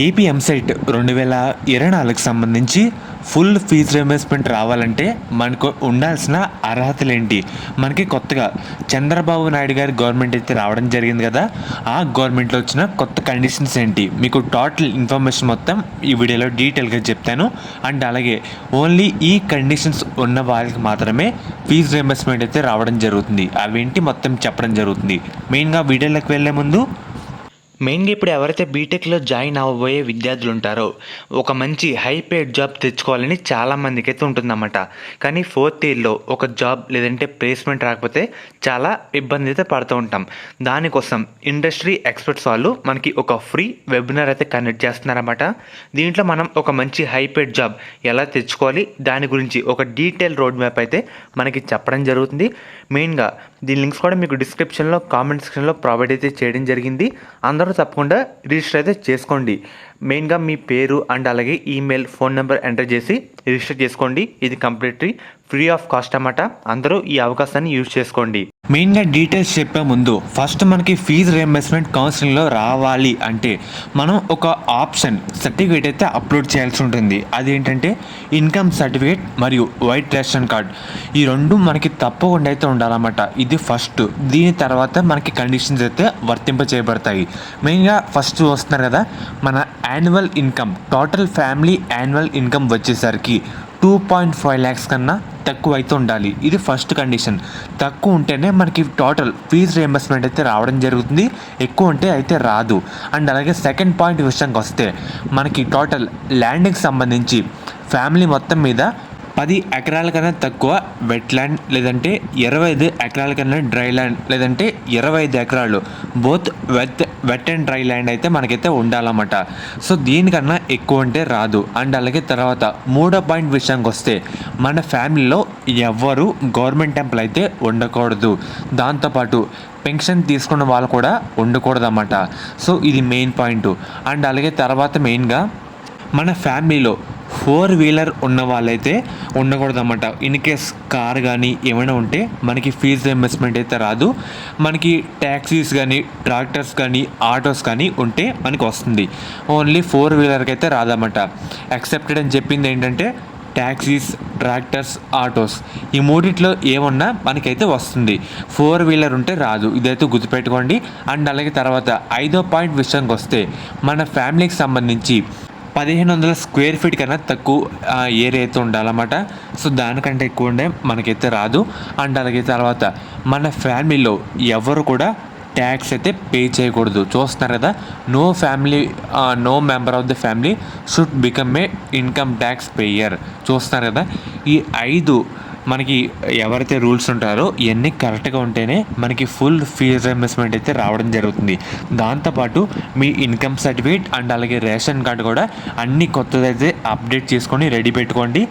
AP EAMCET 2024కి సంబంధించి full fee reimbursement రావాలంటే మనకు ఉండాల్సిన అర్హతలేంటి? మనకి కొత్తగా చంద్రబాబు నాయుడు గారి గవర్నమెంట్ అయితే రావడం జరిగింది కదా! ఆ గవర్నమెంట్‌లో వచ్చిన కొత్త కండిషన్స్ ఏంటి? మీకు టోటల్ ఇన్ఫర్మేషన్ మొత్తం ఈ వీడియోలో డీటెయిల్‌గా చెప్తాను. అండ్ అలాగే ఓన్లీ ఈ కండిషన్స్ ఉన్న వాళ్ళకి మాత్రమే ఫీజు రీయింబర్స్మెంట్ అయితే రావడం జరుగుతుంది. అవేంటి మొత్తం చెప్పడం జరుగుతుంది. మెయిన్‌గా వీడియోలోకి వెళ్ళే ముందు మెయిన్గా ఇప్పుడు ఎవరైతే బీటెక్లో జాయిన్ అవ్వబోయే విద్యార్థులు ఉంటారో ఒక మంచి హై పేడ్ జాబ్ తెచ్చుకోవాలని చాలామందికి అయితే ఉంటుందన్నమాట. కానీ ఫోర్త్ ఇయర్లో ఒక జాబ్ లేదంటే ప్లేస్మెంట్ రాకపోతే చాలా ఇబ్బంది అయితే పడుతూ ఉంటాం. దానికోసం ఇండస్ట్రీ ఎక్స్పర్ట్స్ వాళ్ళు మనకి ఒక ఫ్రీ వెబినార్ అయితే కండక్ట్ చేస్తున్నారన్నమాట. దీంట్లో మనం ఒక మంచి హై పేడ్ జాబ్ ఎలా తెచ్చుకోవాలి దాని గురించి ఒక డీటెయిల్ రోడ్ మ్యాప్ అయితే మనకి చెప్పడం జరుగుతుంది. మెయిన్గా దీని లింక్స్ కూడా మీకు డిస్క్రిప్షన్లో కామెంట్ సెక్షన్లో ప్రొవైడ్ అయితే చేయడం జరిగింది. అందరూ తప్పకుండా రిజిస్టర్ అయితే చేసుకోండి. మెయిన్గా మీ పేరు అండ్ అలాగే ఈమెయిల్, ఫోన్ నెంబర్ ఎంటర్ చేసి రిజిస్టర్ చేసుకోండి. ఇది కంప్లీట్లీ ఫ్రీ ఆఫ్ కాస్ట్ అన్నమాట. అందరూ ఈ అవకాశాన్ని యూజ్ చేసుకోండి. మెయిన్గా డీటెయిల్స్ చెప్పే ముందు ఫస్ట్ మనకి ఫీజు రీయింబర్స్మెంట్ కౌన్సిలింగ్లో రావాలి అంటే మనం ఒక ఆప్షన్ సర్టిఫికేట్ అయితే అప్లోడ్ చేయాల్సి ఉంటుంది. అదేంటంటే ఇన్కమ్ సర్టిఫికేట్ మరియు వైట్ రేషన్ కార్డ్. ఈ రెండు మనకి తప్పకుండా అయితే ఉండాలన్నమాట. ఇది ఫస్ట్. దీని తర్వాత మనకి కండిషన్స్ అయితే వర్తింప చేయబడతాయి. మెయిన్గా ఫస్ట్ వస్తున్నారు కదా, మన annual income, total family annual income వచ్చేసరికి 2.5 lakhs కన్నా తక్కువ అయితే ఉండాలి. ఇది ఫస్ట్ కండిషన్. తక్కువ ఉంటేనే మనకి టోటల్ ఫీజు రీయింబర్స్మెంట్ అయితే రావడం జరుగుతుంది. ఎక్కువ ఉంటే అయితే రాదు. అండ్ అలాగే సెకండ్ పాయింట్ విషయానికి వస్తే మనకి టోటల్ ల్యాండ్కి సంబంధించి ఫ్యామిలీ మొత్తం మీద 10 ఎకరాల కన్నా తక్కువ వెట్ ల్యాండ్ లేదంటే 25 ఎకరాల కన్నా డ్రై ల్యాండ్ లేదంటే 25 ఎకరాలు both wet and dry land అయితే మనకైతే ఉండాలన్నమాట. సో దీనికన్నా ఎక్కువ ఉంటే రాదు. అండ్ అలాగే తర్వాత మూడో పాయింట్ విషయానికి వస్తే మన ఫ్యామిలీలో ఎవ్వరు గవర్నమెంట్ ఎంప్లాయ్ అయితే ఉండకూడదు. దాంతోపాటు పెన్షన్ తీసుకున్న వాళ్ళు కూడా ఉండకూడదు అన్నమాట. సో ఇది మెయిన్ పాయింట్. అండ్ అలాగే తర్వాత మెయిన్గా మన ఫ్యామిలీలో 4 వీలర్ ఉన్న వాళ్ళైతే ఉండకూడదన్నమాట. ఇన్ కేస్ కార్ కానీ ఏమైనా ఉంటే మనకి ఫీజు రీయింబర్స్మెంట్ అయితే రాదు. మనకి ట్యాక్సీస్ కానీ ట్రాక్టర్స్ కానీ ఆటోస్ కానీ ఉంటే మనకి వస్తుంది. ఓన్లీ 4 వీలర్కి అయితే రాదన్నమాట. యాక్సెప్టెడ్ అని చెప్పింది ఏంటంటే ట్యాక్సీస్, ట్రాక్టర్స్, ఆటోస్ ఈ మూడిట్లో ఏమన్నా మనకైతే వస్తుంది. 4 వీలర్ ఉంటే రాదు. ఇదైతే గుర్తుపెట్టుకోండి. అండ్ అలాగే తర్వాత ఐదో పాయింట్ విషయానికి వస్తే మన ఫ్యామిలీకి సంబంధించి 1500 స్క్వేర్ ఫీట్ కన్నా తక్కువ ఏరియా అయితే ఉండాలన్నమాట. సో దానికంటే ఎక్కువ ఉండే మనకైతే రాదు. అండ్ అలాగే తర్వాత మన ఫ్యామిలీలో ఎవరు కూడా ట్యాక్స్ అయితే పే చేయకూడదు. చూస్తున్నారు కదా, no member of the family should become a income tax payer. చూస్తున్నారు కదా, ఈ 5 మనకి ఎవరైతే రూల్స్ ఉంటారో ఇవన్నీ కరెక్ట్గా ఉంటేనే మనకి ఫుల్ ఫీజు రీయింబర్స్మెంట్ అయితే రావడం జరుగుతుంది. దాంతోపాటు మీ ఇన్కమ్ సర్టిఫికేట్ అండ్ అలాగే రేషన్ కార్డు కూడా అన్ని కొత్తదైతే అప్డేట్ చేసుకొని రెడీ పెట్టుకోండి.